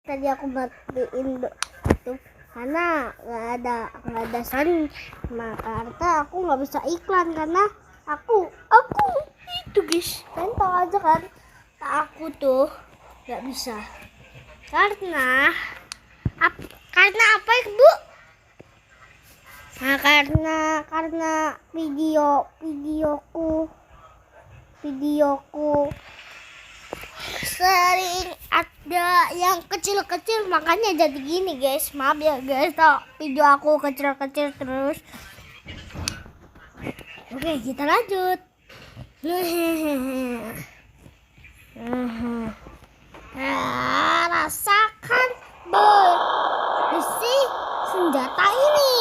tadi aku matiin itu karena nggak ada sama karena aku nggak bisa iklan karena aku itu guys, kalian tahu aja kan, aku tuh nggak bisa karena apa ibu? Nah, karena videoku sering ada yang kecil-kecil, makanya jadi gini guys. Maaf ya guys, tau video aku kecil-kecil terus. Oke, kita lanjut. Rasakan besi senjata ini.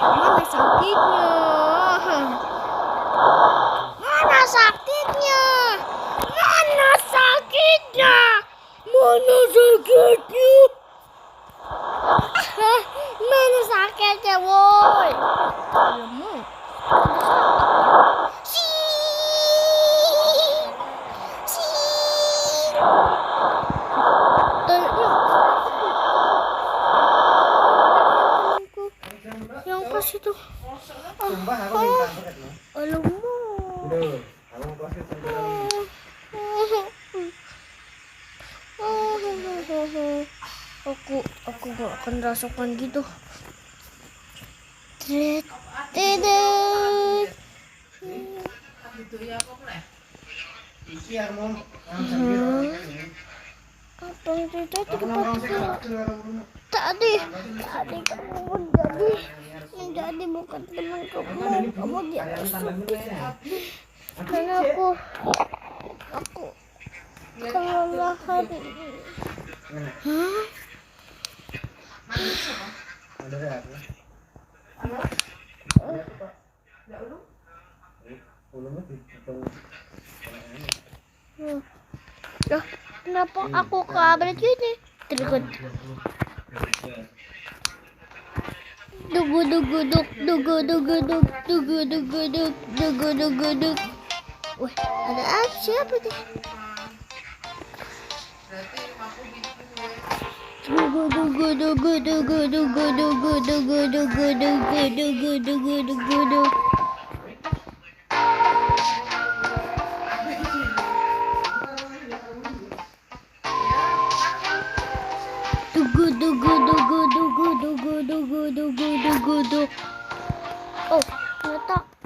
Mana sakitnya? Mana sakitnya? Mana sakitnya? Mana sakitnya? Mana sakitnya, woi? Yang pas itu. Aku gak akan rasakan gitu. Tadi kamu jadi bukan teman kamu diasukin karena aku kelelahan. Kenapa aku kabret gini? Terikut. Dug. Wah, ada apa? Siapa tuh? Oh,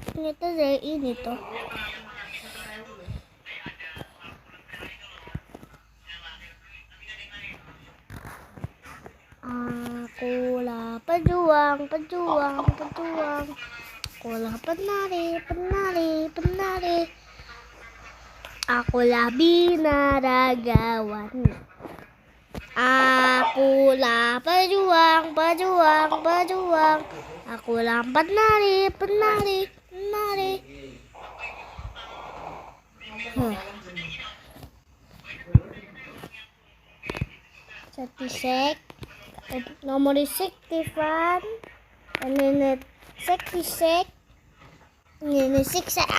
ternyata dari ini tuh. Akulah pejuang. Akulah penari. Akulah binaragawan. Akulah pejuang. Akulah penari. Setisek nomor sektifan ini sektisek ini sektisek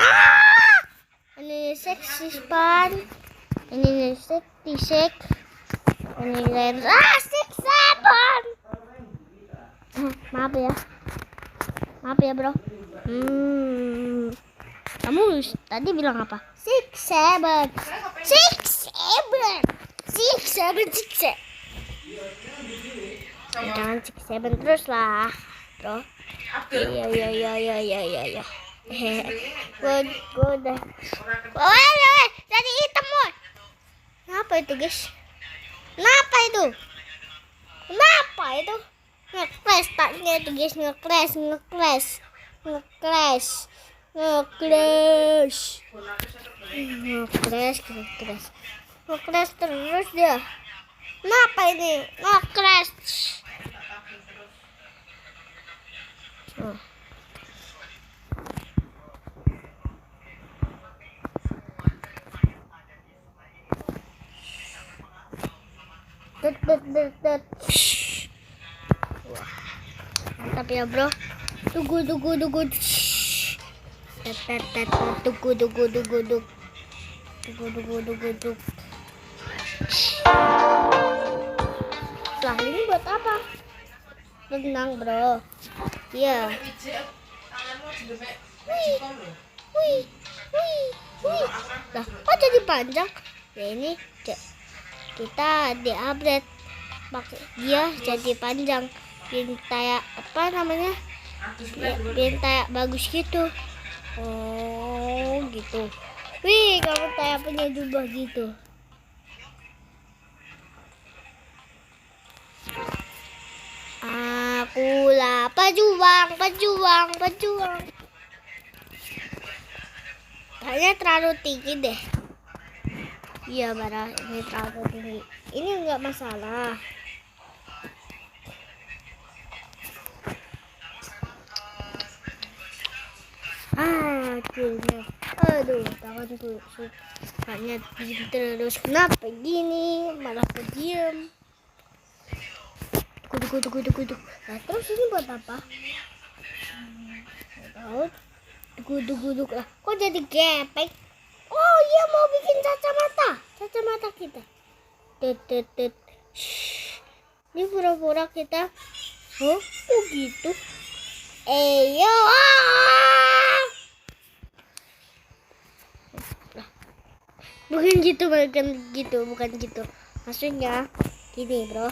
ini seksispan ini sektisek ini seksepan. Maaf ya bro. Kamu tadi bilang apa? 6-7 jangan 6-7 terus lah bro. Iya. Gue udah. Tadi hitam boy. Kenapa itu guys? Kenapa itu? Nge-crash taknya itu guys, nge-crash terus dia. Kenapa ini? Nge-crash. Wah, mantap ya bro. Tunggu. Tunggu. tenang bro. Iya. Wih, wih, wih, wih. Lah, kok jadi panjang? Ya ini kita di-update. Dia jadi panjang. Biar kayak apa namanya? Biar kayak bagus gitu. Oh, gitu. Wih, kamu kayak punya jubah gitu. Akulah pejuang. Kayaknya terlalu tinggi deh. Iya, Bara, ini terlalu tinggi. Ini enggak masalah. Akhirnya. Aduh, tanganku sukanya terus. Kenapa gini? Malah kediam. Duduk. Nah, terus ini buat apa? Duduk lah. Kok jadi gepeng? Oh iya, mau bikin kacamata kita. Tet. Ini pura-pura kita. Oh gitu. Yo. Bukan gitu. Maksudnya gini, bro.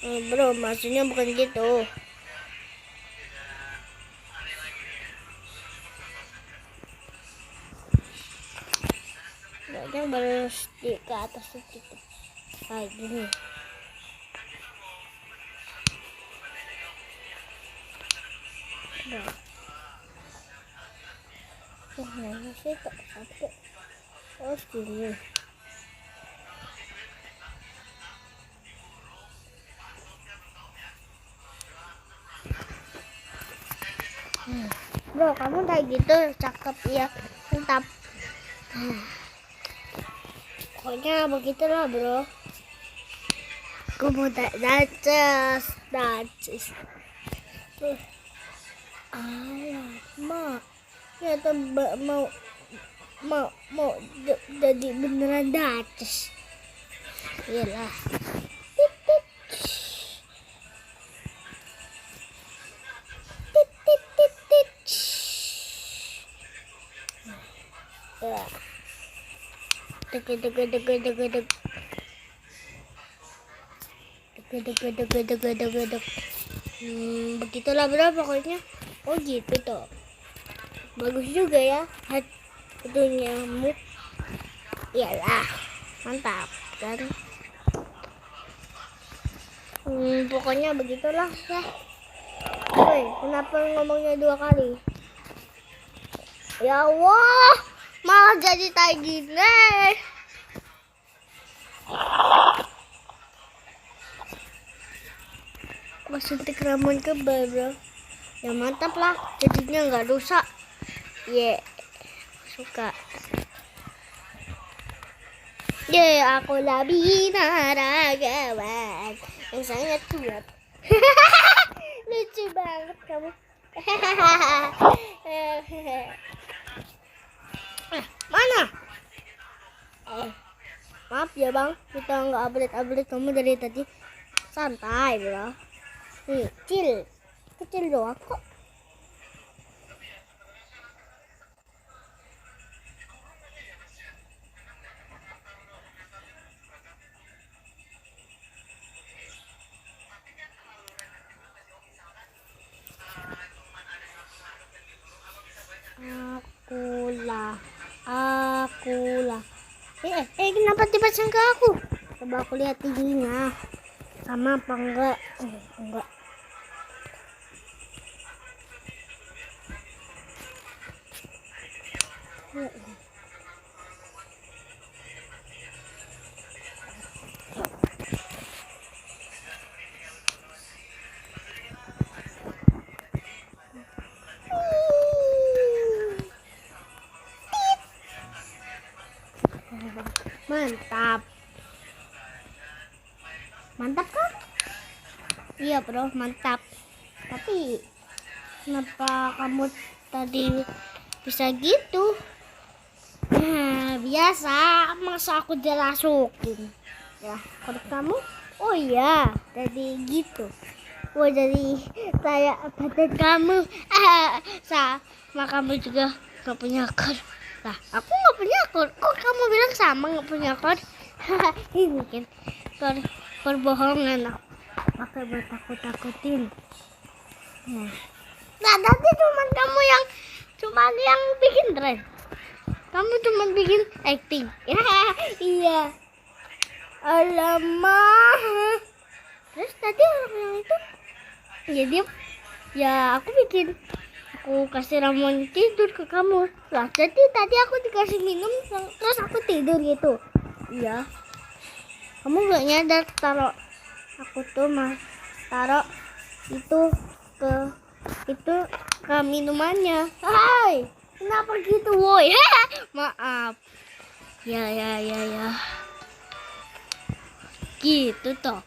Bro, maksudnya bukan gitu. Yang baru di ke atas itu kayak gini. Nah, sih kok sampai gini. Bro, kamu kayak gitu cakep ya, mantap. Pokoknya begitulah bro. Aku mau daces. Alamak, ya mau jadi beneran daces. Iyalah. Deg. Begitulah bro pokoknya. Oh gitu toh. Bagus juga ya itunya. Iyalah, mantap kan. Pokoknya begitulah ya. Woi, kenapa ngomongnya 2 kali? Ya Allah, malah jadi kayak gini. Suntik ramuan kebal bro. Ya mantap lah, jadinya nggak rusak. Suka. Akulah binaragawan yang sangat kuat. Lucu banget kamu. Mana? Maaf ya bang, kita nggak update kamu dari tadi. Santai bro. Nih, kecil doang kok. Akulah. Kenapa dipasang ke aku? Coba aku lihat tingginya. Sama apa enggak? Enggak. Mantap kan? Iya bro, mantap. Tapi kenapa kamu tadi bisa gitu? biasa, masa aku dirasukin. Ya, kalau kamu, oh ya, jadi gitu. Oh jadi kayak badan kamu, sama kamu juga gak punya akor. Lah, aku gak punya akor. Kok kamu bilang sama gak punya akor? Ini kan perbohongan aku. Pakai buat takut-takutin. Nah, tadi cuman yang bikin tren. Kamu cuma bikin acting. Iya. Alamak. Terus tadi orang yang itu ya dia, ya aku kasih ramuan tidur ke kamu. Lah jadi tadi aku dikasih minum terus aku tidur gitu. Iya. Kamu gak nyadar aku tuh taruh itu ke minumannya. Hai, kenapa gitu woi? Maaf. Ya. Gitu toh.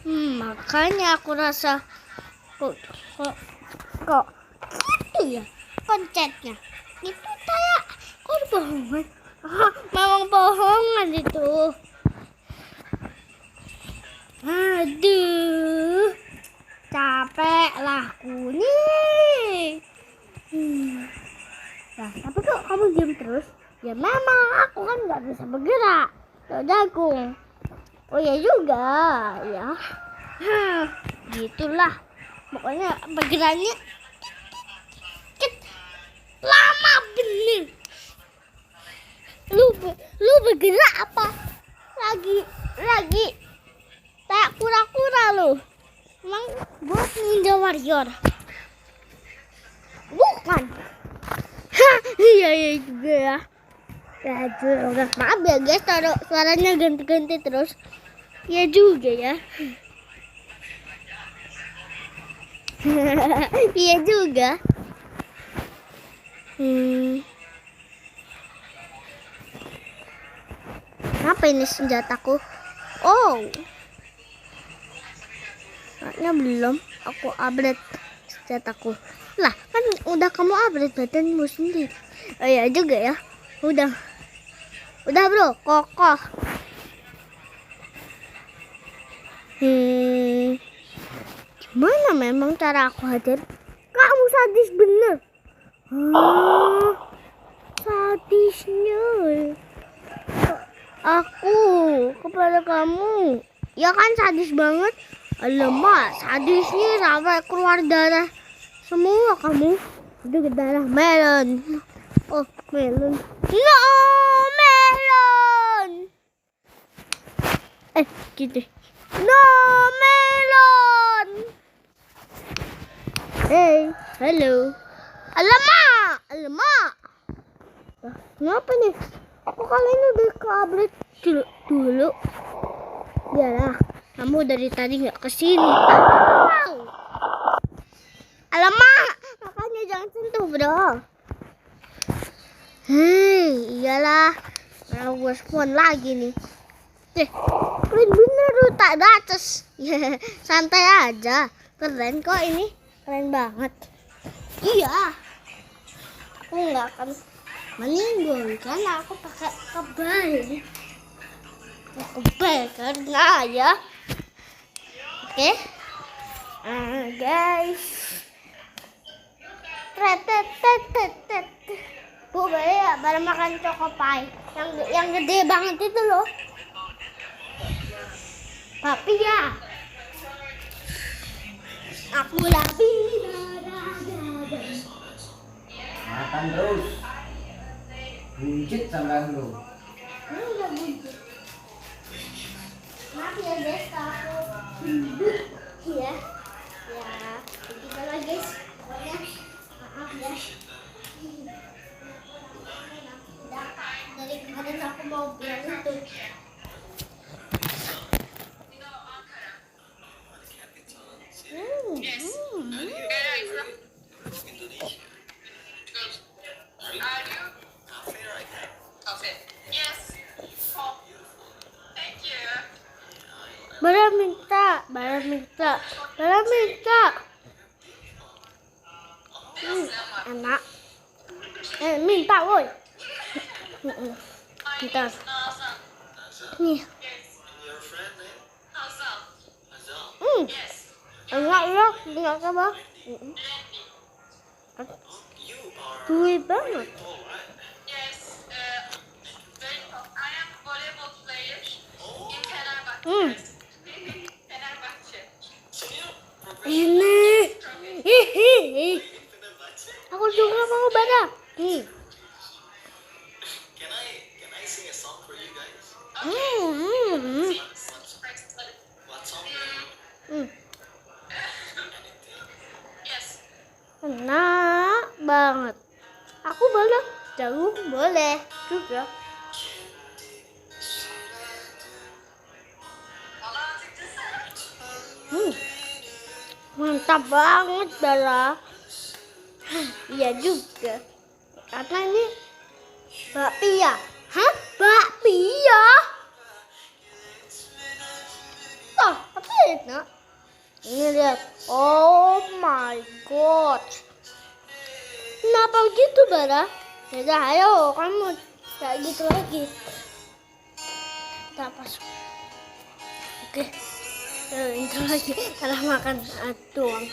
Makanya aku rasa kok gitu ya konsepnya. Itu kayak bohongan. Memang bohongan itu. Aduh, capek lah aku nih. Nah, tapi kok kamu diam terus? Ya memang aku kan nggak bisa bergerak. Jagung. Oh ya juga, ya. Gitulah. Pokoknya bergeraknya lama bener. Lu bergerak apa? Lagi kayak kura-kura lu. Emang buat Ninja Warrior? Bukan. Iya juga ya. Ya juga. Maaf ya guys, taruh suaranya ganti-ganti terus. Ya juga ya. Iya juga. Apa ini senjataku? Oh. Kayaknya belum. Aku upgrade senjataku. Lah, kan udah kamu upgrade badanmu sendiri. Oh iya juga ya. Udah bro, kokoh. Gimana memang cara aku hadir? Kamu sadis bener. Sadisnya aku kepada kamu. Ya kan sadis banget. Alamak, sadisnya sampai keluar darah semua kamu. Itu darah melon. Oh, melon. No, melon. Gitu. No, melon. Hey, hello. Alamak. Kenapa nih? Aku kali ini udah ke-upgrade dulu. Biarlah, kamu dari tadi nggak kesini. Alamak, makanya jangan sentuh bro. Iyalah. Nah, gue spawn lagi nih. Keren bener lu tak daces. Santai aja. Keren kok ini. Keren banget. Iya. Aku nggak akan meninggal karena aku pakai kebal. Kebal karena ya. Oke. Guys. Bu, ya, baru makan Chocopai yang gede banget itu loh. Tapi ya, aku lagi makan terus, buncit sampai lu. Ini udah buncit. Maaf ya guys, aku gendut ya. Begitu lah guys. Pokoknya maaf ya. Dari kemarin aku mau bilang itu. Bara minta. Enak. Minta woi. Ntar. Nih. Enggak apa. Duit banget. Ini. Hihihi. Aku juga mau baca. Nih. Enak banget. Aku boleh jauh boleh juga. Mantap banget Bella. Iya juga. Karena ini bakpia. Hah? Bakpia? Oh, apa itu? Ini lihat. Oh my god. Kenapa gitu, Bara? Ya ayo, kamu kayak gitu lagi. Tak pas. Oke. Itu lagi. Salah makan doang.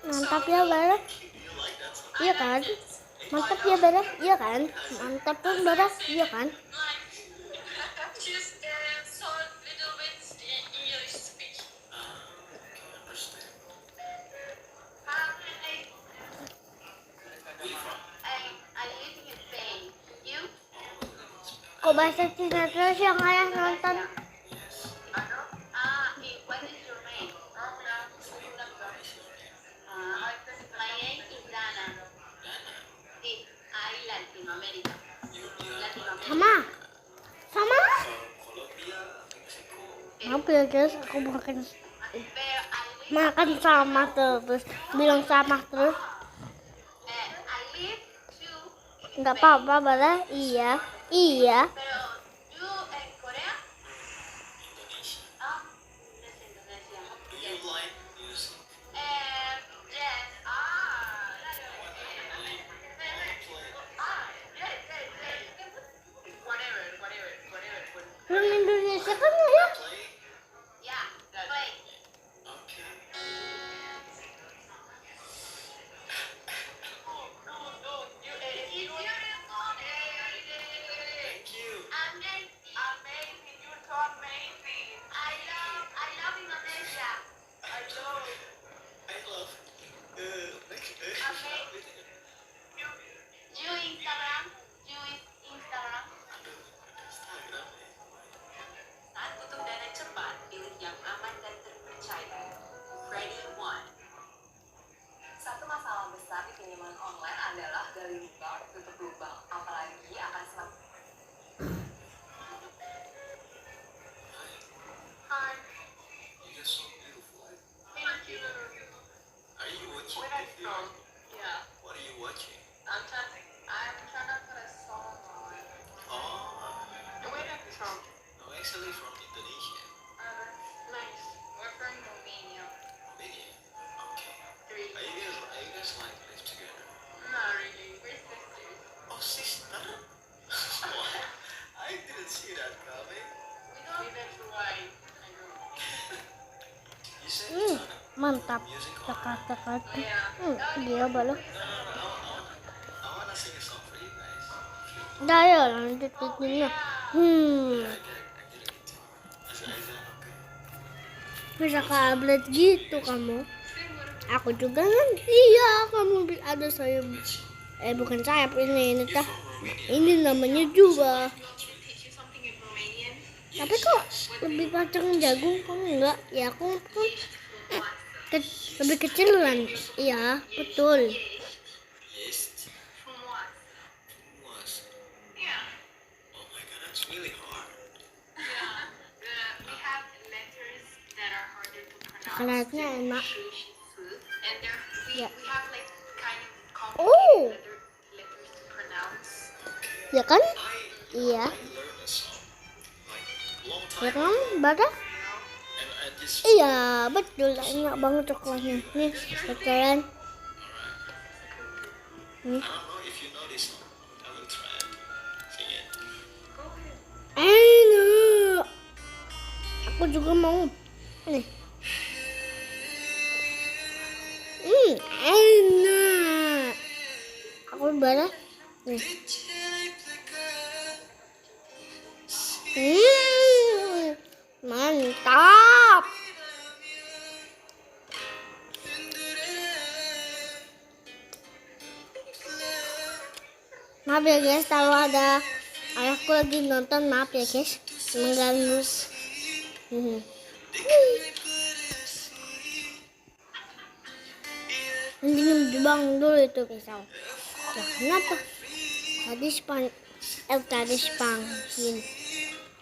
Mantap ya Bara, iya kan? Mantap ya Bara, iya kan? Mantap kan Bara, iya kan? Kok bahasa Cina terus yang ayah nonton? Sama? Apa ya guys? Aku makan sama terus, bilang sama terus. Nggak apa-apa, Bara. Iya. Film Indonesia kan ya? Mantap. Tekat. Dia balok. Dah ya, lanjut bikinnya. Bisa kablet gitu kamu. Aku juga kan. Iya, kamu ada sayap. Bukan sayap ini tah. Ini namanya juga. Tapi kok lebih panjang jagung kok enggak? Ya aku kan lebih kecilan. Iya, betul. coklatnya enak. And there we Yeah. we have like kind of Oh. complicated letters to pronounce. Ya kan? Iya. Ya kan, Bara? Iya, betul. Enak banget coklatnya. Nih, sekarang. Nih. Enak. Aku juga mau. Nih. Enak. Aku Bara. Nih. Mantap. Maaf ya guys, kalau ada ayahku lagi nonton, maaf ya guys, mengganggu. Mending dibuang dulu itu pisau. Ya, kenapa? Tadi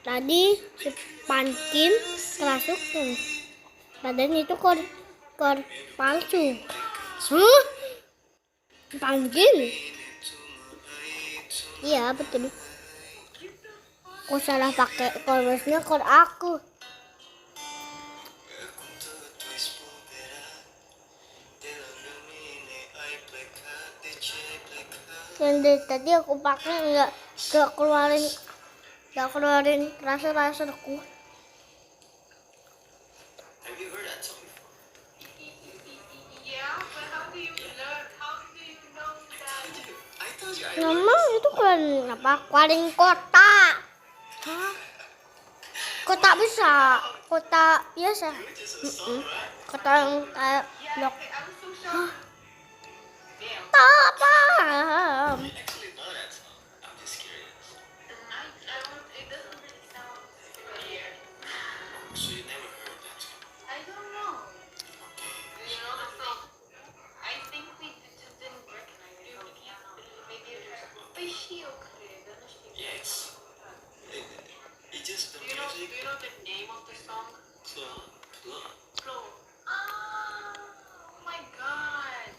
Tadi si Pankin kerasukan. Padahal itu kor palsu. Hah? Pankin? Iya betul. Kok salah pakai korosnya kor aku. Dan dari tadi aku pakai nggak keluarin rasa-rasaku. Yeah, but how do you learn? How do you know that? Memang itu keluarin apa? Keluarin kota. Hah? Kota besar, kota biasa. Kota yang kayak blok. I was so shocked. Hah? Damn. Tak paham. I don't. It doesn't really sound familiar. I don't know. You know the song. I think we just didn't recognize it on the piano. Maybe there's a fishy okay. Yes. It's just the Do you music. know the name of the song? Flow. Oh my god.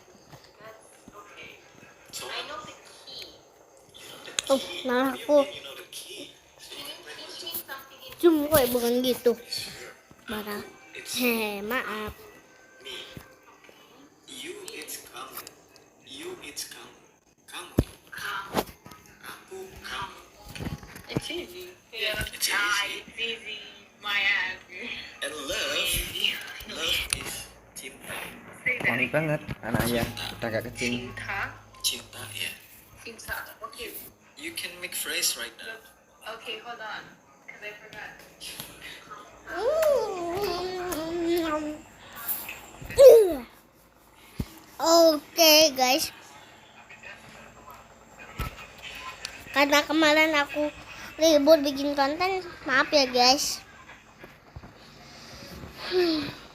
That's okay. So I know the key. Oh, malah aku you know the key. Can you teach me something in zoom kok bukan gitu. Bara. Maaf. Me. You it's kamu. You it's kamu. Kamu. Aku kamu. It's easy. Yeah. It's easy. It's easy. My ass. And love. Love is cinta. Say that. Panik banget anak ayah kita agak kecil. Cinta. Cinta ya. Cinta. Okay. You can make phrase right now. Okay, hold on. Because I forgot. Oke guys, karena kemarin aku libur bikin konten, maaf ya guys.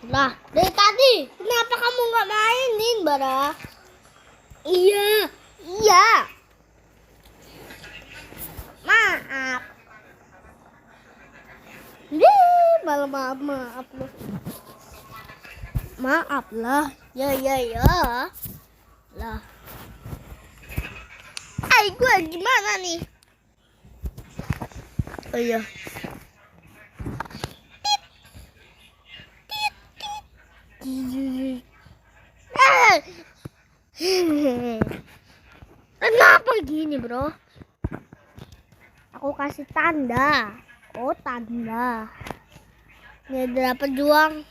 Lah, dari tadi kenapa kamu nggak mainin, Bara? Iya. Maaf. Malah maaf loh. Maaf lah. Ya. Lah. Gue gimana nih? Oh iya. Kenapa gini, bro? Aku kasih tanda. Oh, tanda. Ini adalah pejuang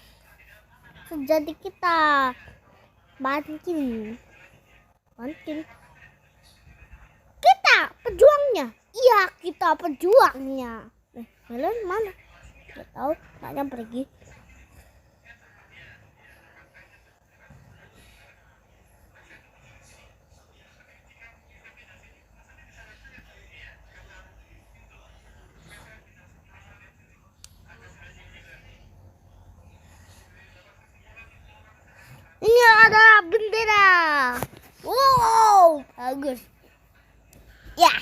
sejati kita. Banting. Kita pejuangnya. Iya, kita pejuangnya. Melon mana? Gak tahu, maknya pergi. Ini ada bendera. Wow, bagus. Ya,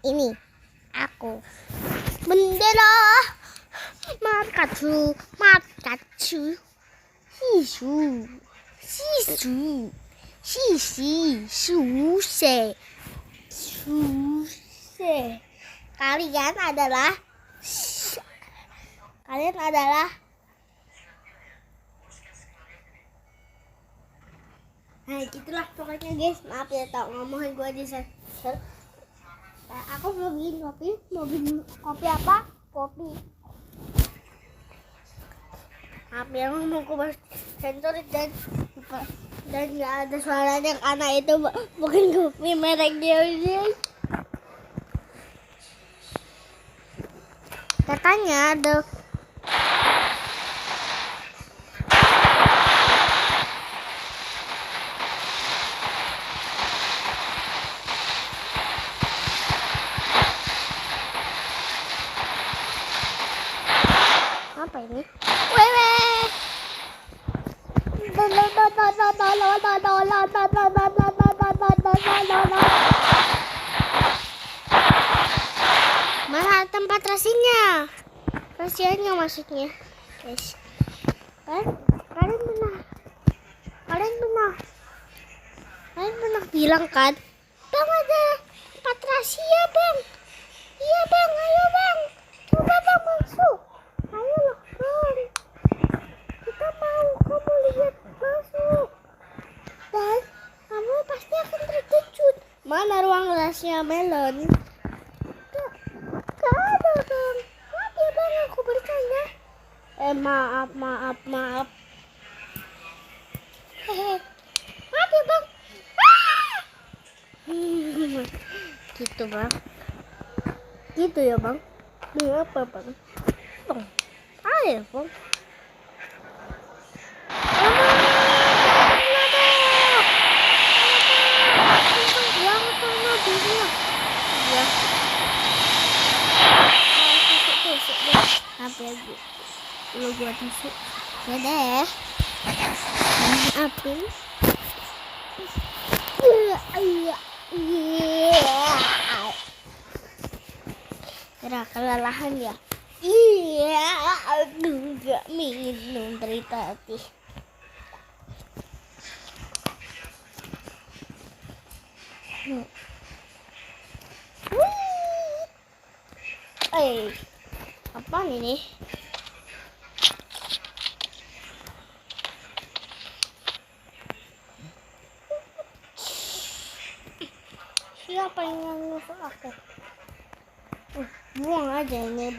ini aku. Bendera. Markacu. Sisu, sisu, sisi, suse, suse. Kalian adalah nah gitulah pokoknya guys, maaf ya tak ngomongin gue di sensor. Nah, aku mau bikin kopi apa? Kopi. Maaf ya ngomong gue sensor dan nggak ada suaranya karena itu bukan kopi merek dia. Katanya ada apa ini? Wewe. Mana tempat rasianya maksudnya, guys. Kalian pernah bilang kan, bang ada tempat rahasia bang. Iya bang, ayo bang, coba bang masuk. Ayo loh bang, kita mau kamu lihat masuk dan kamu pasti akan terkejut. Mana ruang rahasia melon? Gak ada bang. Maaf ya bang, aku bertanya. Maaf. Maaf ya bang. Gitu bang. Gitu ya bang. Apa bang? Bang. Ayo bang. Apa ya lu buat tusuk ya deh maafin kira kelelahan ya. Iya aku gak minum dari tadi. Apa ini? Siapa yang nyusul aku? Buang aja ini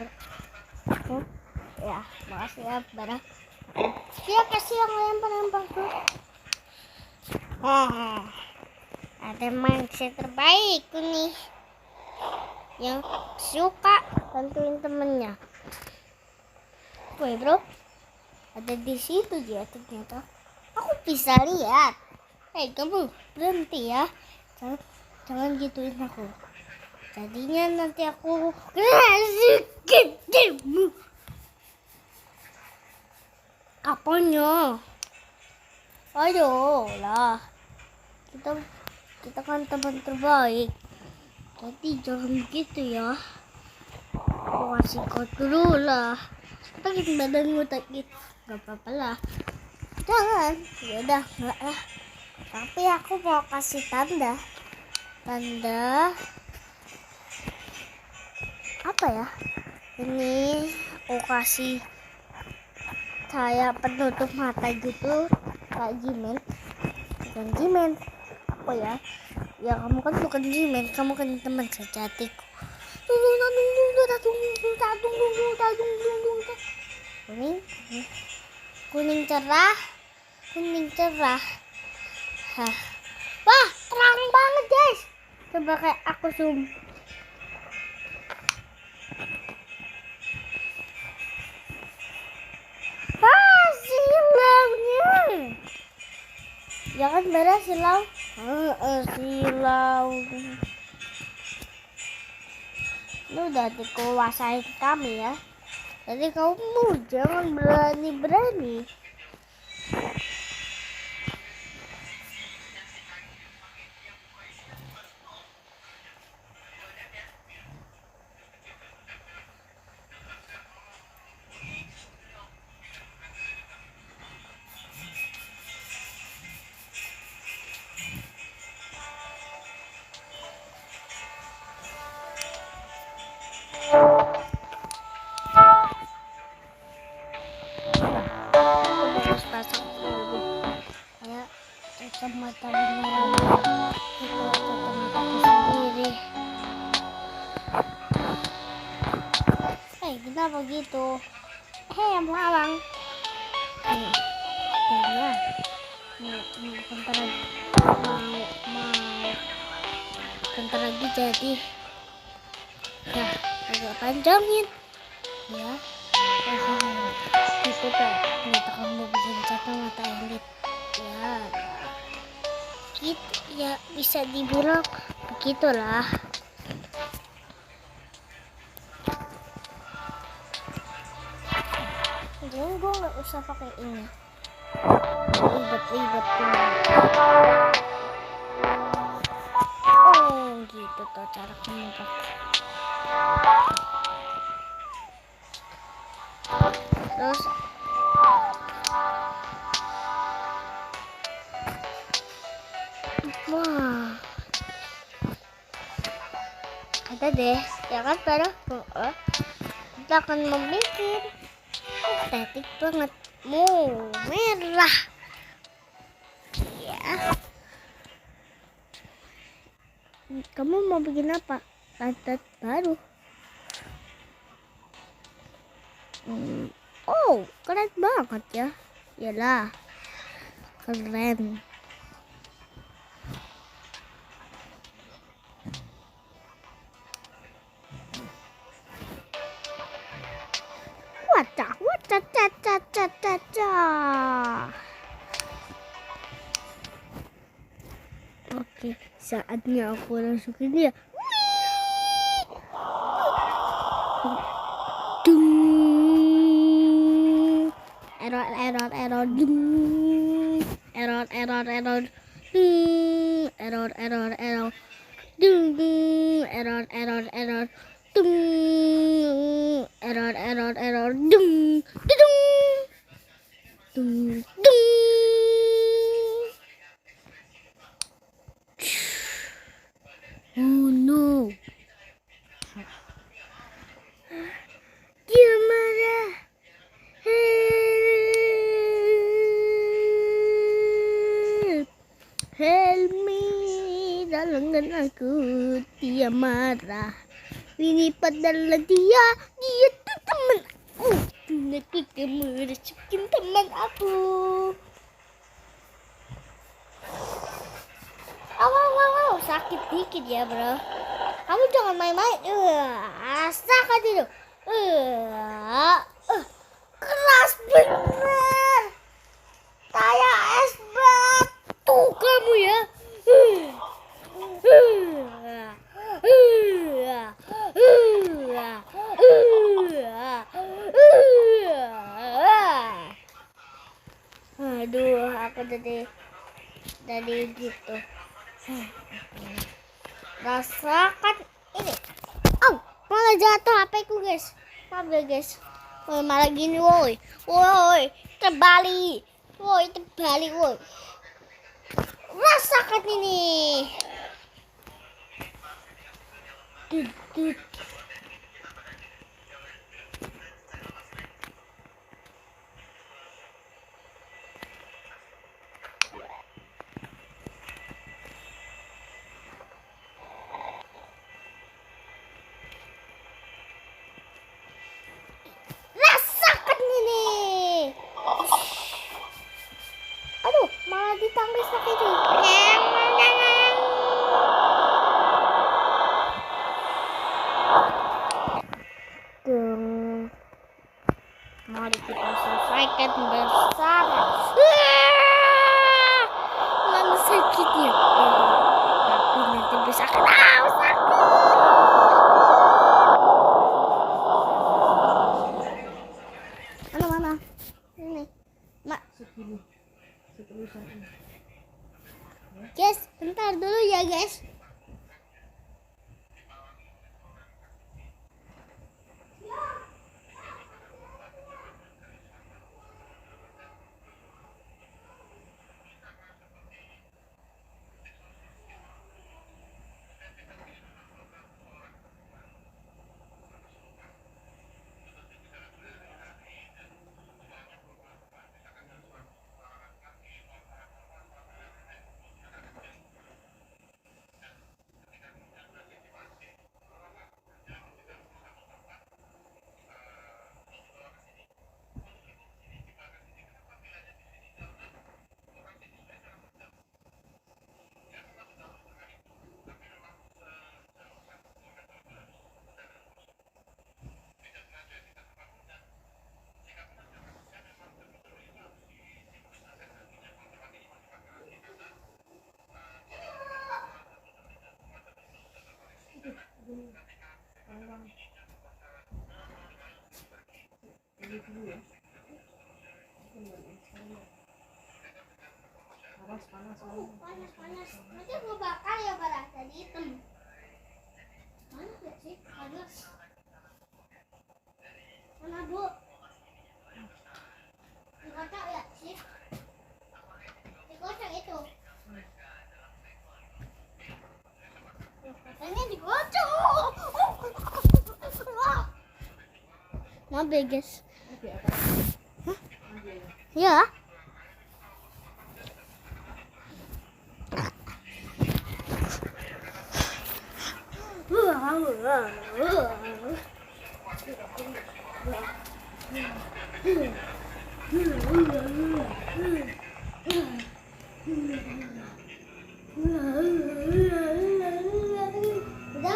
ya, makasih ya barang. Siapa sih yang lempar tuh? Ada manusia terbaik nih yang suka bantuin temennya. Woi bro, ada di situ dia ternyata. Aku bisa lihat. Hei kamu berhenti ya, jangan gituin aku. Jadinya nanti aku ketemu. Apanya? Ayo lah, kita kan teman terbaik. Jadi jangan gitu ya. Aku kasih kau dulu lah. Sakit badanmu sakit, gak apa-apa lah. Jangan, yaudah enggak lah. Tapi aku mau kasih tanda apa ya? Ini aku kasih kayak penutup mata gitu, kayak Jimin. Bukan Jimin, apa ya? Ya kamu kan bukan Jimin, kamu kan teman sejatiku. Kuning cerah. Hah. Wah, terang banget guys. Coba kayak aku zoom. Silaunya. Jangan merah silau. Silau. Ini udah dikuasain kami ya. Jadi kamu jangan berani-berani. terpasang kayak kacamata beneran itu kacamataku sendiri. Kenapa gitu? Melalang. Ya, bentar lagi bentar lagi jadi. Ya, agak panjangin. Ya. Itu kan, ternyata kamu bisa mencapai mata elit. Ya, gitu ya, bisa dibilang begitulah. Jadi gue nggak usah pakai ini, ribet-ribet gitu tuh cara kamu pakai. Terus wah, ada deh ya kan, pada kita akan membuat estetik banget merah ya. Kamu mau bikin apa? Lantai baru. Oh, keren banget ya. Yalah, keren. Wacah, wacah, caca, caca, caca. Oke, saatnya aku masukin dia. Dung. Error, error, error. Dung. Error, error, error. Dung. Error, error, error. Dung. Error, error, error. Dung. Error, error, error. Dung. Dung. Dung. Dung. Oh no. Dia marah. Help. Help me. Tolongkan aku. Dia marah. Ini padahal dia tuh teman aku. Aku merasukin teman aku. Aw, sakit dikit ya bro. Kamu jangan main-main. Rasakan itu. Keras bener. Kayak es batu kamu ya. Aduh, aku jadi gitu. Rasakan ini. Malah jatuh HP ku guys. Maaf ya guys. Malah gini woi. Woi, terbalik. Woi, terbalik woi. Rasakan ini. Dut. Rasakan ini. Aduh, malah ditangkis pakai itu. Mari kita selesaikan bersama. Mana sakitnya? Tapi nanti bisa kena sakit. Mana? Ini, Mak. Guys, bentar dulu ya guys. Panas. Nanti gue bakar ya pada jadi hitam. Panas gak sih? Panas. Mana bu? Dikocok ya sih? Dikocok itu. Katanya dikocok. Mobil guys. Hah? Ya.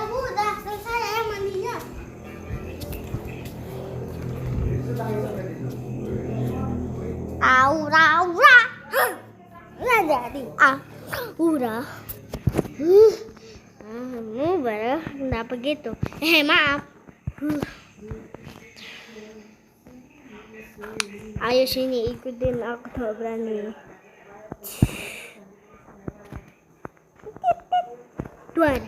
Udah selesai ya mandinya. Aura. Nggak jadi. Udah. Kamu baru kenapa gitu? Maaf. Ayo sini ikutin aku, tak berani. Tuan.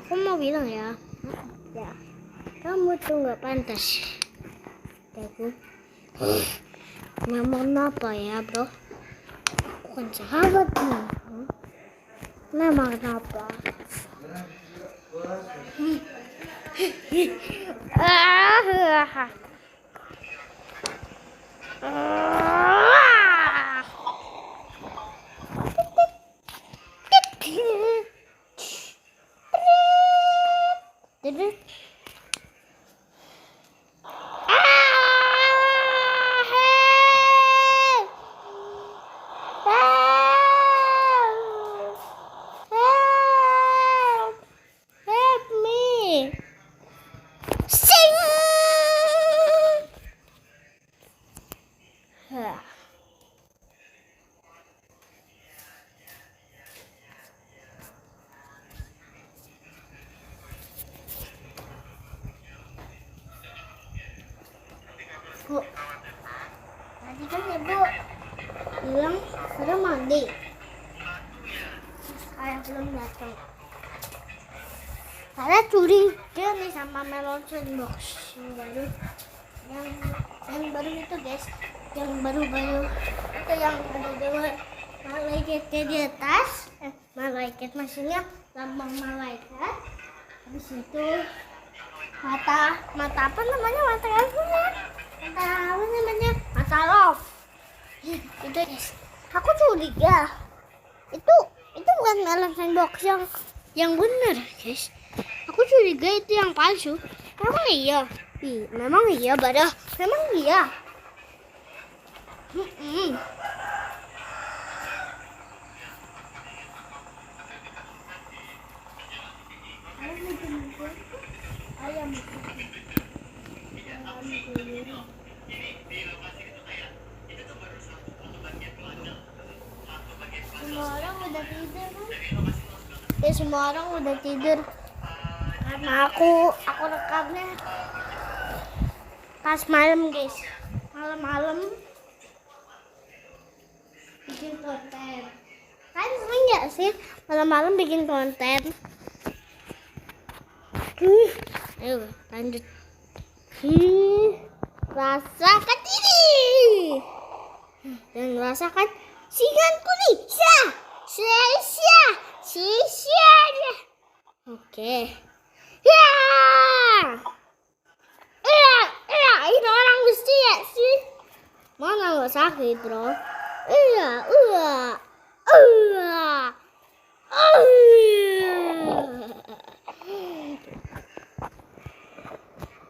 Aku mau bilang ya, kamu tuh nggak pantas. Aku ngomong apa ya bro? Aku kan sahabatmu. Memang kenapa? Help me. Sing. Bu, tadi kan ibu bilang sudah mandi. Sekarang belum datang. Saya curiga nih sama melon sandbox yang baru, yang baru itu guys, yang baru-baru itu yang ada malaikatnya di atas, malaikat maksudnya lambang malaikat. Habis itu mata apa namanya, mata love. Itu guys, aku curiga itu bukan melon sandbox yang bener guys. Aku curiga itu yang palsu. Memang iya. Memang iya, Badah. Memang iya. Ayam. Semua orang udah tidur kan? Semua orang udah tidur. Karena aku rekamnya pas malam guys, malam bikin konten. Kan sering nggak sih malam-malam bikin konten? Ayo lanjut. Rasakan ini dan rasakan singanku nih. Oke. Ya. Ini orang mesti ya sih. Mana nggak sakit bro?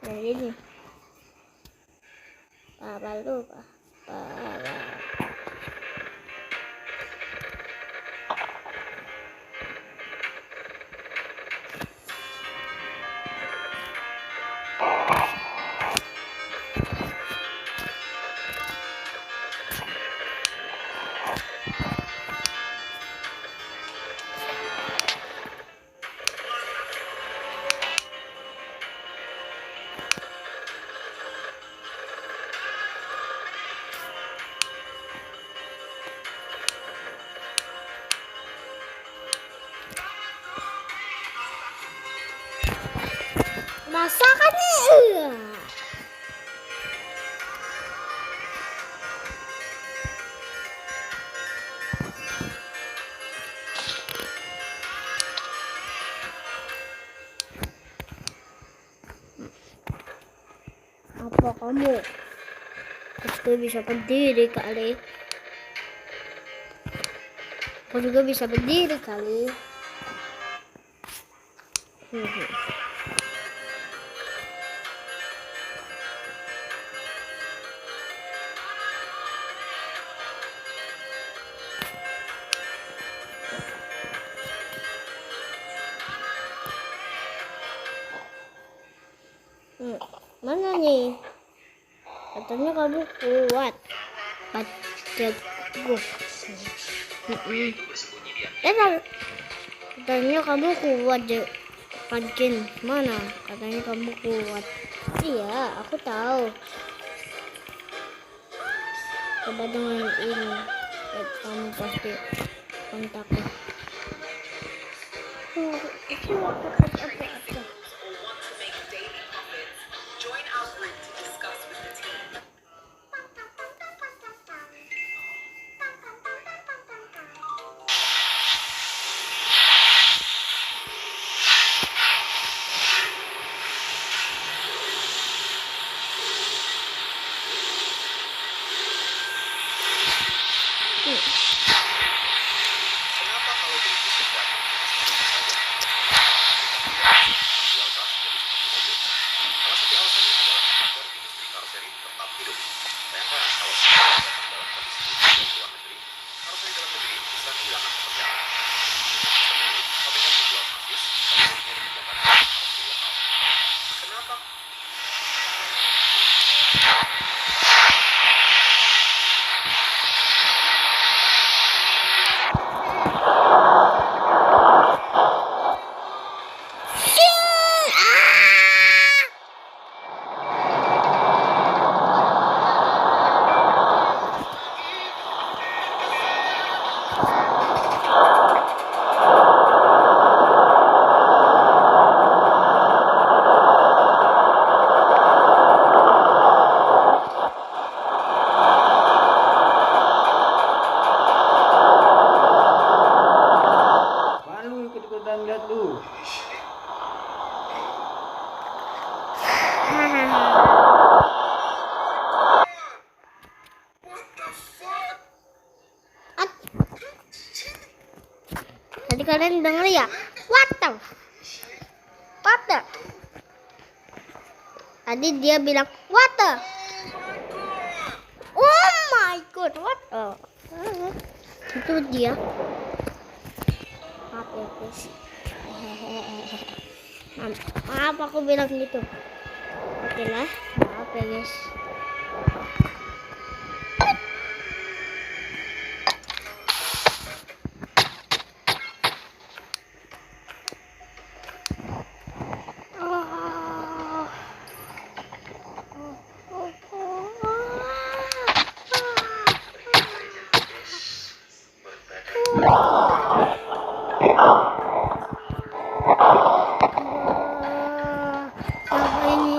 Nah ini. Papa lupa. Masakannya. Apa kamu? Aku bisa berdiri kali. Aku juga bisa berdiri kali. Mana nih? Katanya kamu kuat. Bacaku. Katanya kamu kuat, Pankin. Mana? Katanya kamu kuat. Iya, aku tahu. Coba dengan ini. Kamu pasti kontaknya. Join our group to discuss with the team. Kenapa kalau begitu sejak salah satu alasannya adalah agar industri karseri tetap hidup. Bayangkan kalau semua datang dalam kondisi dari luar negeri, karseri dalam negeri bisa kehilangan pekerjaan. Sendiri, pabrikan penjual servis seharusnya digunakan karseri lokal. Kenapa? Mana lu ikut-ikutan lihat lu? Tadi kalian denger ya? What the? Tadi dia bilang what the? Oh my god, what the? Itu dia. Maaf ya guys. Maaf aku bilang gitu. Oke lah, maaf ya guys. Apa ini?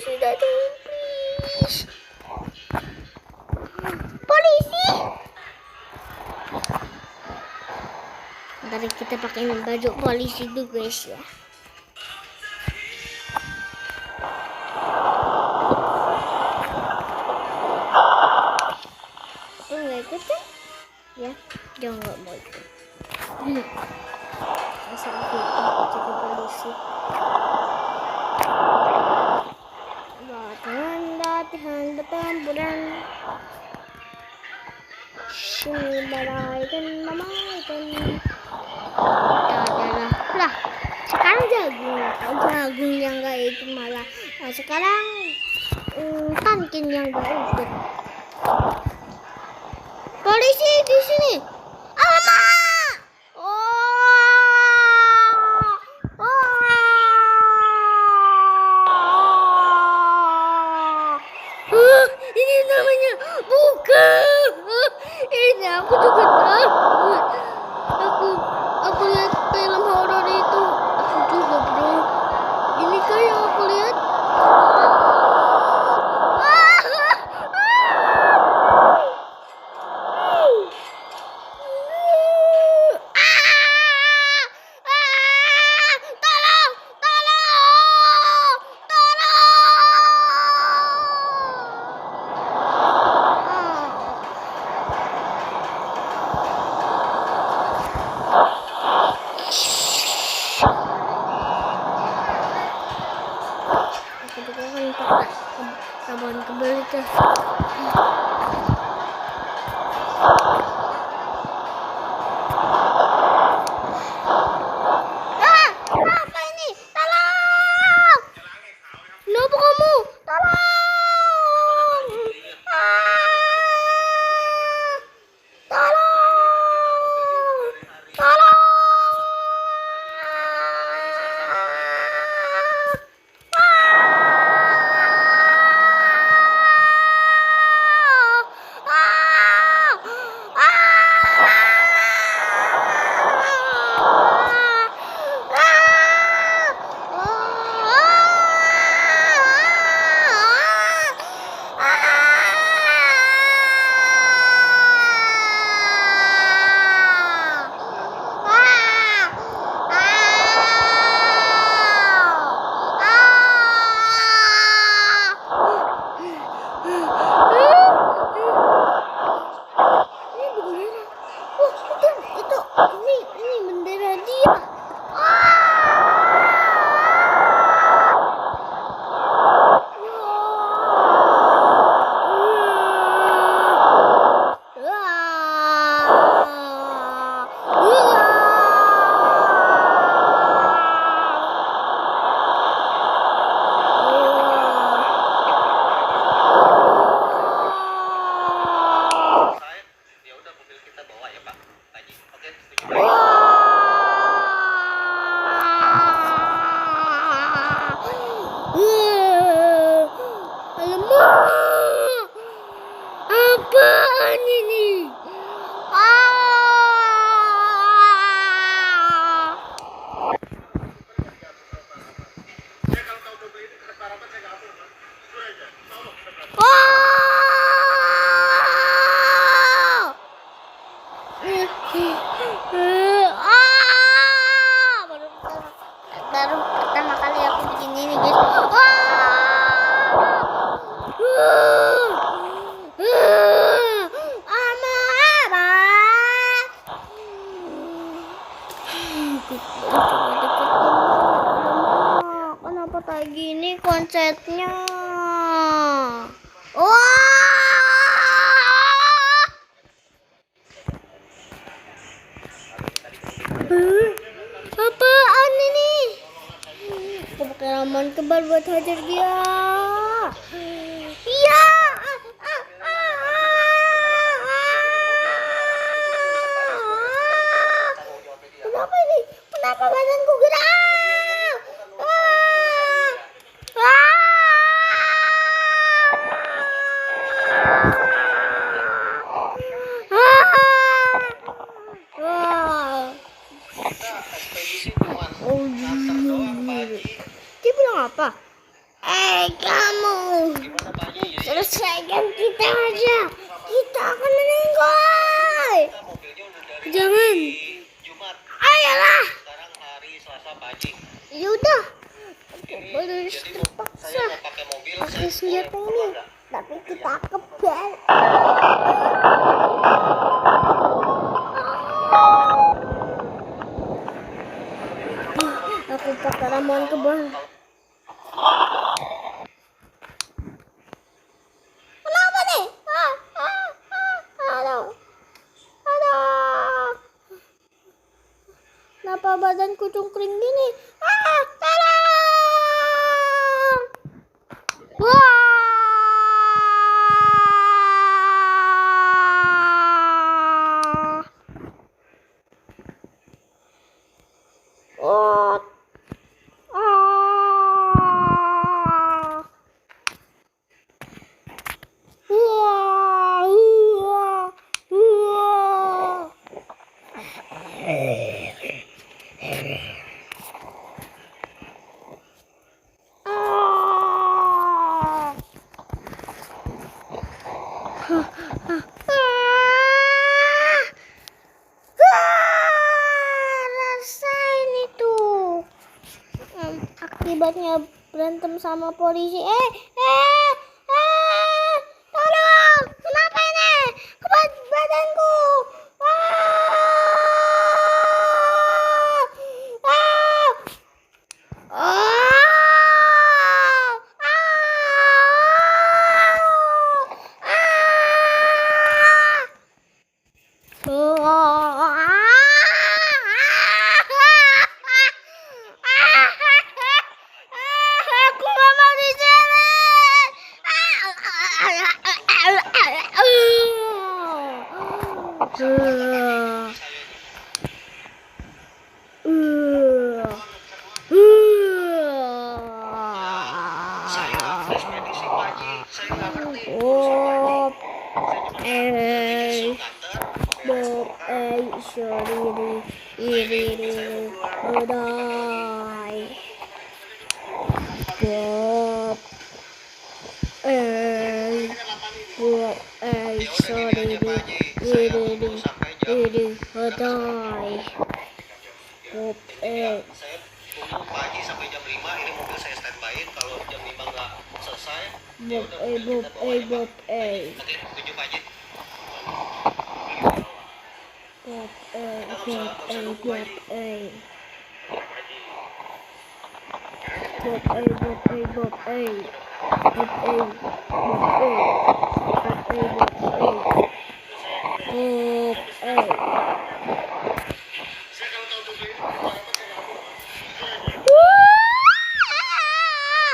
polisi datang, please. Polisi. Ntar kita pakai baju polisi dulu guys ya. Aku nggak ikut kan? Ya, dia nggak mau ikut. Masa aku ikut jadi polisi? Latihan bertempuran. Sini balaikan mamaikan. Lah, sekarang jagung yang nggak ikut malah. Nah, sekarang Tankin yang nggak ikut. Polisi di sini. Alamak! Ini namanya bukan. Ini aku juga takut. Aku lihat film horor itu. Aku juga bro. Ini kan yang aku lihat. Aku juga kan pakai sabun kebeli tuh. Apa ini? Tolong! Kenapa kamu? Tolong! Tolong! Tolong! Ini bendera dia. Ya udah mobil kita bawa ya Pak Haji. Oke, setuju. Alamak, apaan ini? Baru pertama kali aku bikin ini guys. Kenapa kayak gini konsepnya? Apaan ini? Aku pakai ramuan kebal buat hajar dia. Iya. Kenapa ini? Kenapa badanku gerak? Dia bilang apa? Kamu Selesaikan kita aja. Kita akan meninggal. Jangan. Ayolah. Sekarang hari Selasa pagi. Yaudah. Aku harus Jadi terpaksa saya mau pakai mobil. pakai senjata ini. Tapi kita kebal. Aku pakai ramuan kebal. Kenapa nih? Aduh. Aduh. Kenapa badanku cungkring gini? Tolong! Wah! Oh. Ah. Wah. Wah. Wah. Ah. Rasain itu. Akibatnya berantem sama polisi. Tolong, kenapa ini? Badanku. Aku gak mau di sini. Saya ekspedisi Pak Haji. Saya nggak ngerti. Bob, Disuruh nganter. Bob, sorry, iri, udah. Bob, Bob, sorry, iri, udah. Bob, Saya tunggu Pak Haji sampai jam 5. Ini mobil saya standby-in. Kalau jam 5 nggak selesai, ya udah kita bawa ya, Pak. Bob, Oke, tujuh Pak Haji.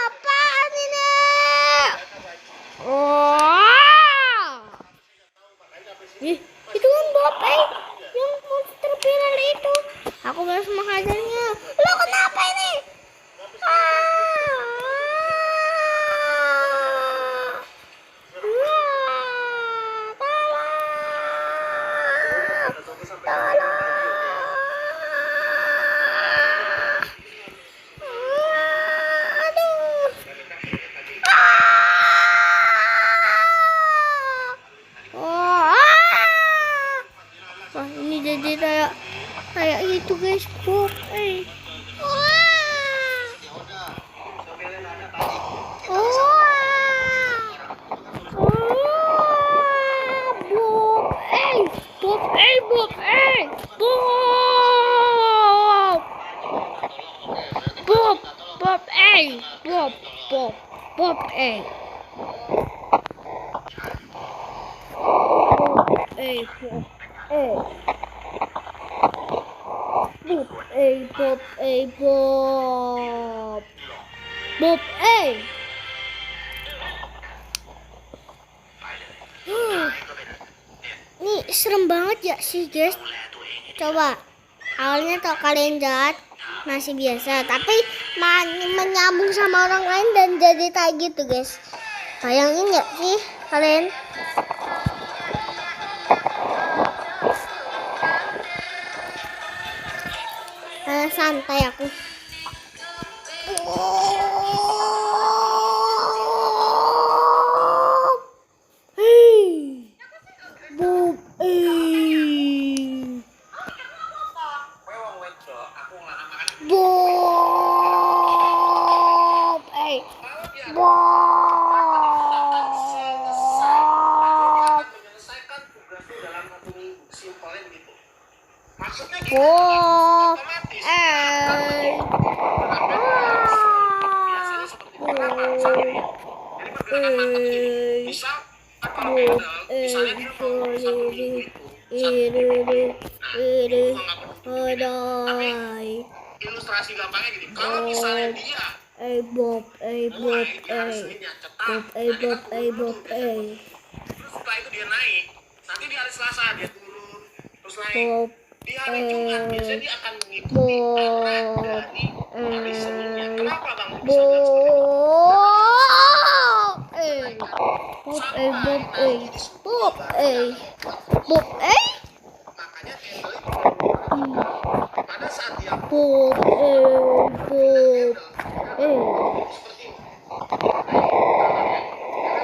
Apaan ini? Ih, itu kan Bapak yang monster viral itu. Aku balas menghajarnya. Lo kenapa ini? Wah, ini jadi kayak itu guys, Bob. Bob. Ini serem banget ya sih guys. Coba awalnya kalau kalian jahat masih biasa, tapi menyambung sama orang lain dan jadi kayak gitu guys. Bayangin nggak sih kalian? Santai aku. Bob. Bob. menyelesaikan tugas lu dalam 1 minggu. Simpelnya begitu. Maksudnya gini, Bob. otomatis biasanya seperti pertama misalnya ya. Jadi pergerakan mata tuh gini. Misal kalau handle, misalnya dia mau 1 minggu itu. Tapi ilustrasi gampangnya gini. Kalau misalnya dia Bob. mulai di hari Senin ya cetak, nanti kan turun dulu biasanya. Terus setelah itu dia naik, nanti di hari Selasa dia turun, terus naik. Bob. Di hari Jumat biasanya dia akan mengikuti arah dari hari Seninnya. Kenapa Bang bisa bilang seperti itu? Bob. Makanya handle itu pada saat dia Bob. seperti ini.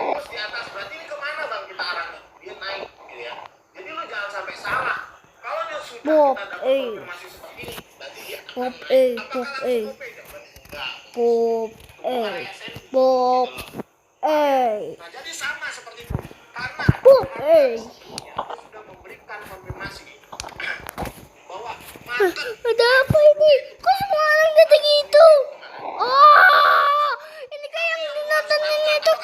Terus di atas berarti ini kemana Bang kita arahnya? Dia naik gitu ya. Jadi lu jangan sampai salah. Kalau dia sudah Bob, kita dapat konfirmasi seperti ini, berarti dia akan naik. Apakah langsung Bob? Berarti enggak. Bob. Nah, jadi sama seperti itu. Karena Bob. dia sudah memberikan konfirmasi bahwa mantan Ada apa ini? Kok semua orang jadi gitu? Oh, ini kayak yang nontonnya itu.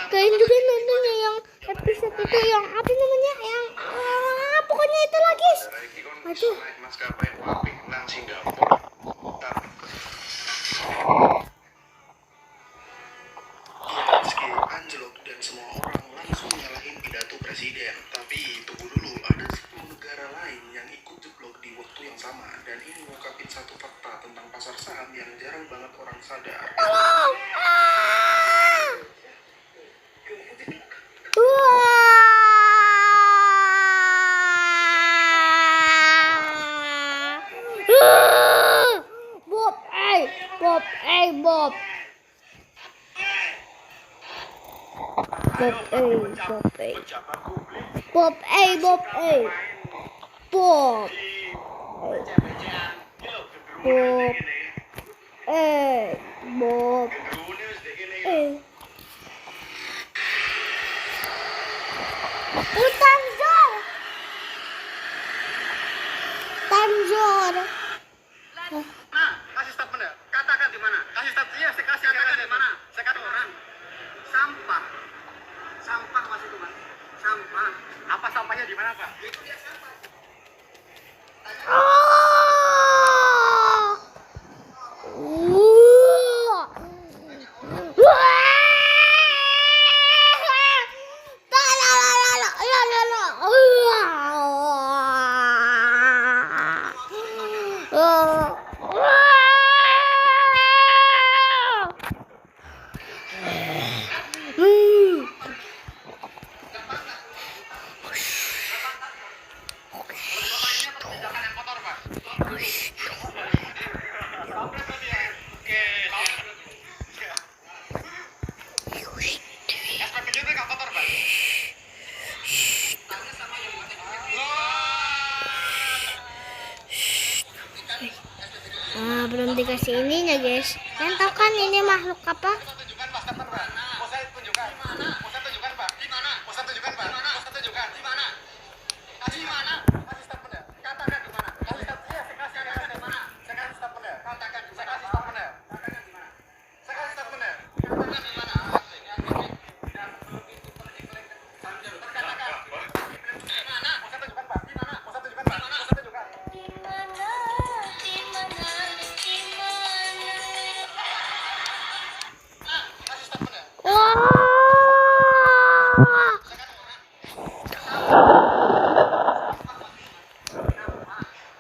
Kalian juga nontonnya yang episode itu yang apa namanya? Yang pokoknya itu lah guys. Aduh. naik maskapai Wapik nang Singapura. Meski anjlok dan semua orang langsung nyalahin pidato presiden. Tapi tunggu dulu, ada 10 negara lain yang ikut jeblok di waktu yang sama. Dan ini ngungkapin satu fakta tentang pasar saham yang jarang banget orang sadar. Tolong. Bob. Bob. Bob. Pejabat publik Bob. Bob. Bob. becek-becekan. Ini loh, gendruwonya Bob. gini. Bob. Gendruwonya wis dek gini. Tanjor. Nah, kasih statement ya. Katakan di mana? Kasih statement. Iya, saya kasih katakan di mana? Saya kata orang. Sampah. Sampah Mas itu, Mas. Sampah. Apa sampahnya di mana, Pak? Itu dia sampah. Tindakan yang kotor, Pak. Sampai tadi ya. Oke, SPP-nya itu nggak kotor, Pak. Tanya sama yang buat Belum dikasih ininya guys. Kalian tahu kan ini makhluk apa? tunjukkan Pak, statement, Pak. Mau saya tunjukkan. Mau saya tunjukkan, Pak. Di mana? Mau saya tunjukkan, Pak. Mau saya tunjukkan. Di mana? Kasih di mana? Kasih statement ya. Katakan di mana? Kasih statement. Iya, saya kasih di mana? Saya kasih statement ya. Katakan. Saya kasih statement ya. Katakan di mana? Saya kasih statement ya. Katakan di mana?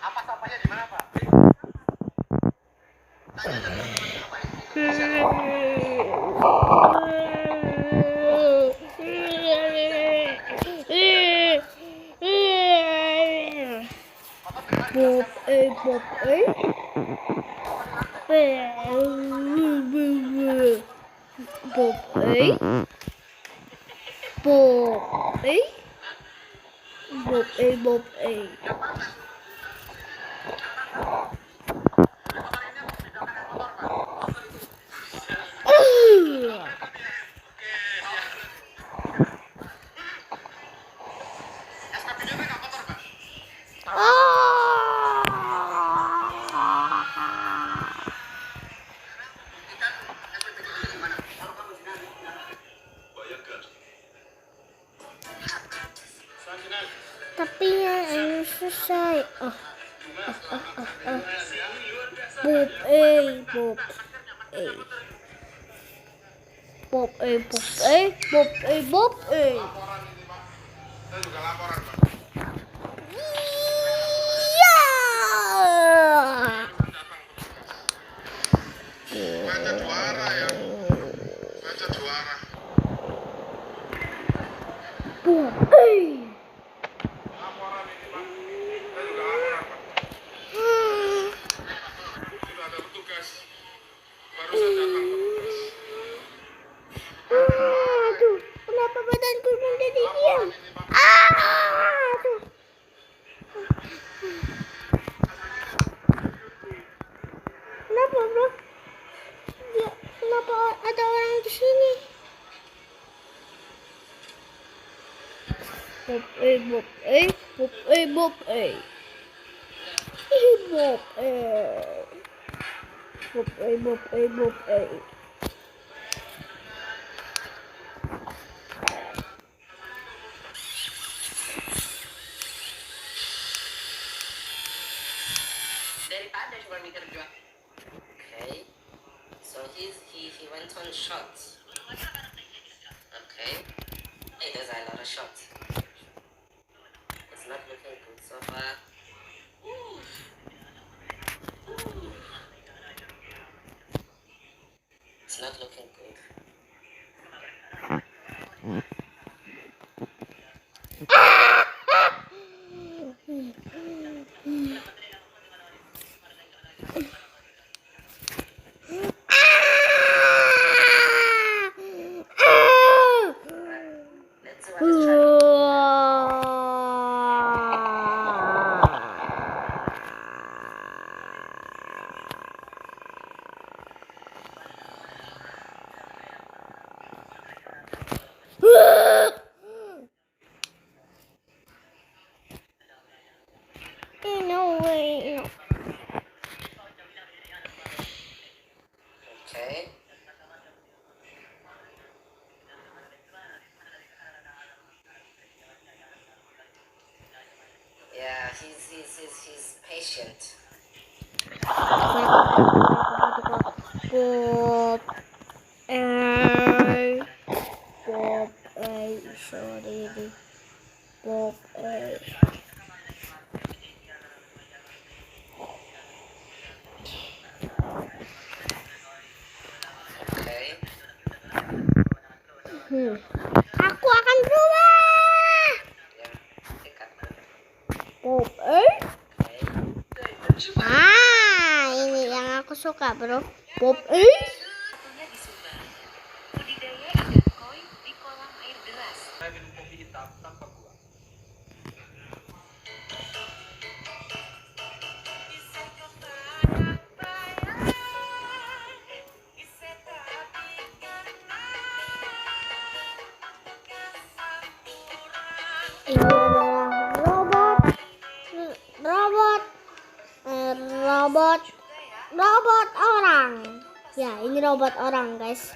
Apa sampahnya di mana, Pak? Bob. Bob. selesai. Bob, Bob, Bob, Bob, Bob, Saya juga laporan, Pak. Iya. Baca juara ya. Baca juara. Bob, Laporan ini, Pak. Saya juga laporan, Pak. Sudah ada petugas. Barusan datang petugas. Aduh, kenapa badanku menjadi diam? Aduh. Kenapa, bro? Ya, kenapa ada orang di sini? Bob, Bob, Bob, Bob, Bob, Bob, Bob, Daripada cuma mikir dua. Okay. So he went on shots. Okay. He does a lot of shots. It's not looking good so far. It's not looking good. Let's see what he's trying. No way. Okay. Yeah, he's patient. Bob, Bob, sorry, Bob, Okay. Aku akan berubah. Yeah. Dekat. Bob, Okay. ini yang aku suka, bro. Bob, Satunya di Sumba. Budidaya ikan koi di kolam air deras. Saya minum kopi hitam tanpa gula. ini adalah robot orang. Ya, ini robot orang, guys.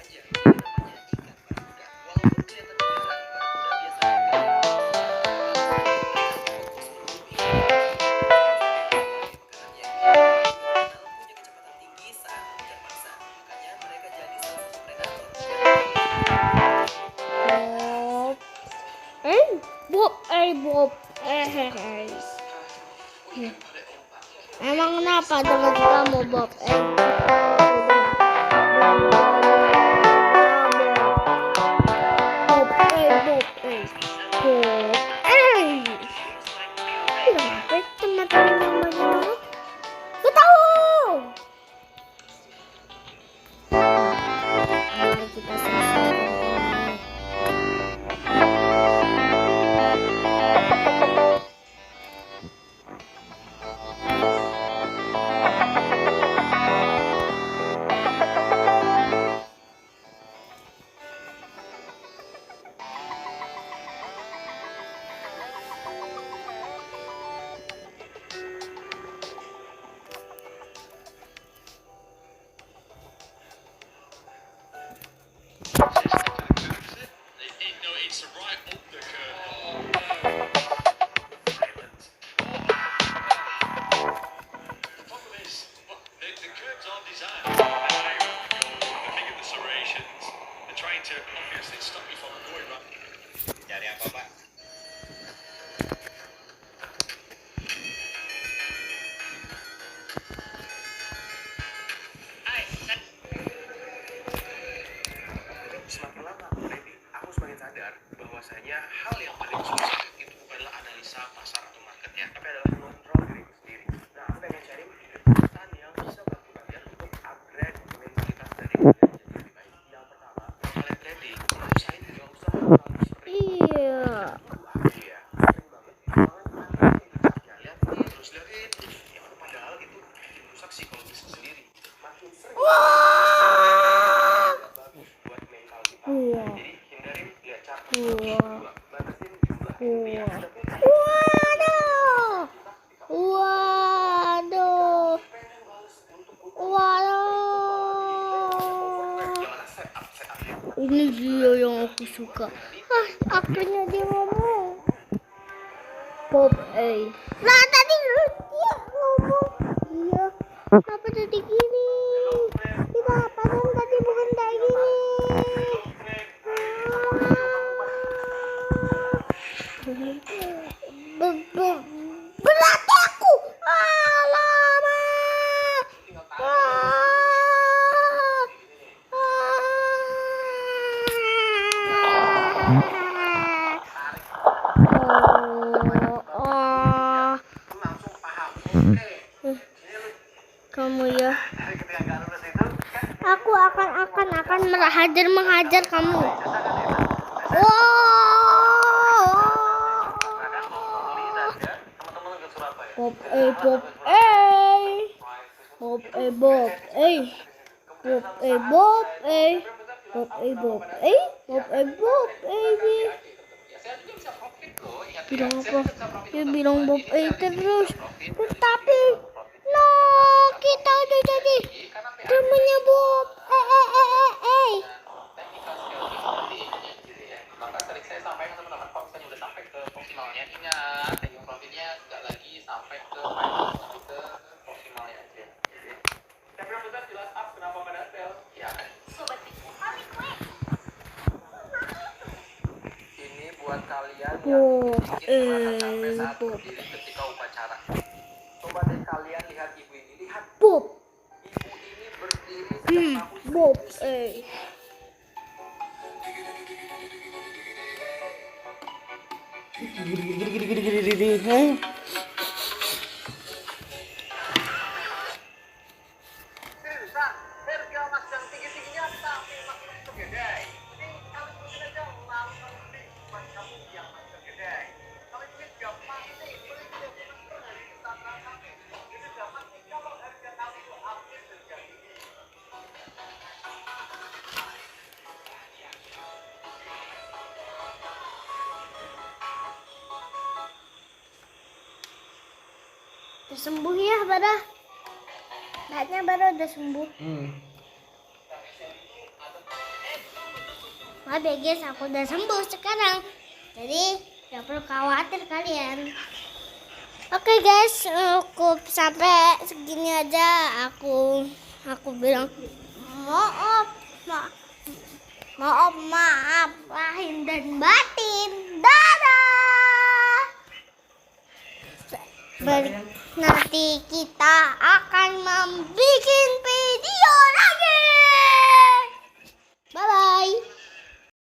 Bob, Bob, Emang kenapa dengan kamu, Bob? Bob, kenapa teman-teman yang bagaimana? Gak tahu. Mari kita selesaikan ini. efek psikologis sendiri. Makin sering Wah. bagus buat mental kita. Wah. Jadi hindarin lihat chat. Wah. Batasin jumlah yang Wah. ada. Waduh. Waduh. Waduh. Gimana setup ya? Ini dia yang aku suka. Akhirnya dia ngomong. Pop, Nah, tadi dia ngomong. Iya. Kenapa jadi gini? Tidak, padahal tadi bukan kayak gini. Berarti aku. Alamak. Langsung paham. Oke. Kamu ya. Dari ketika nggak lulus itu kan Aku akan menghajar kamu. Wow. teman-teman ke Surabaya. Bob, Bob, Bob, Bob, Bob, Bob, Bob, Bob, bilang apa? Dia bilang Bob terus. Tapi, no, kita udah jadi temennya Bob. Maka tadi saya sampaikan teman-teman, kalau misalnya udah sampai ke proximalnya, ingat tagging profilnya nggak lagi sampai ke final, tapi ke proximalnya aja. Tapi benar jelas up kenapa pada bel? Ya kan. Ini buat kalian yang ingin merasa capek saat berdiri ketika upacara. Coba deh kalian lihat ibu ini, lihat Bob, ibu ini berdiri sejak tahun Bob, seriusan, harga emas yang tinggi-tingginya tapi masih tergedai. Ini kali mungkin aja langsung beli buat kamu yang masih tergedai. Kali ini juga pasti beli ke dari sana sampai. Ini juga pasti kalau harga kali itu update harga ini. udah sembuh ya, Bara. Kayaknya Bara udah sembuh. Maaf ya guys, aku udah sembuh sekarang. Jadi, gak perlu khawatir kalian. Oke guys, cukup sampai segini aja. Aku bilang maaf lahir dan batin. Dadah. Nanti kita akan membeli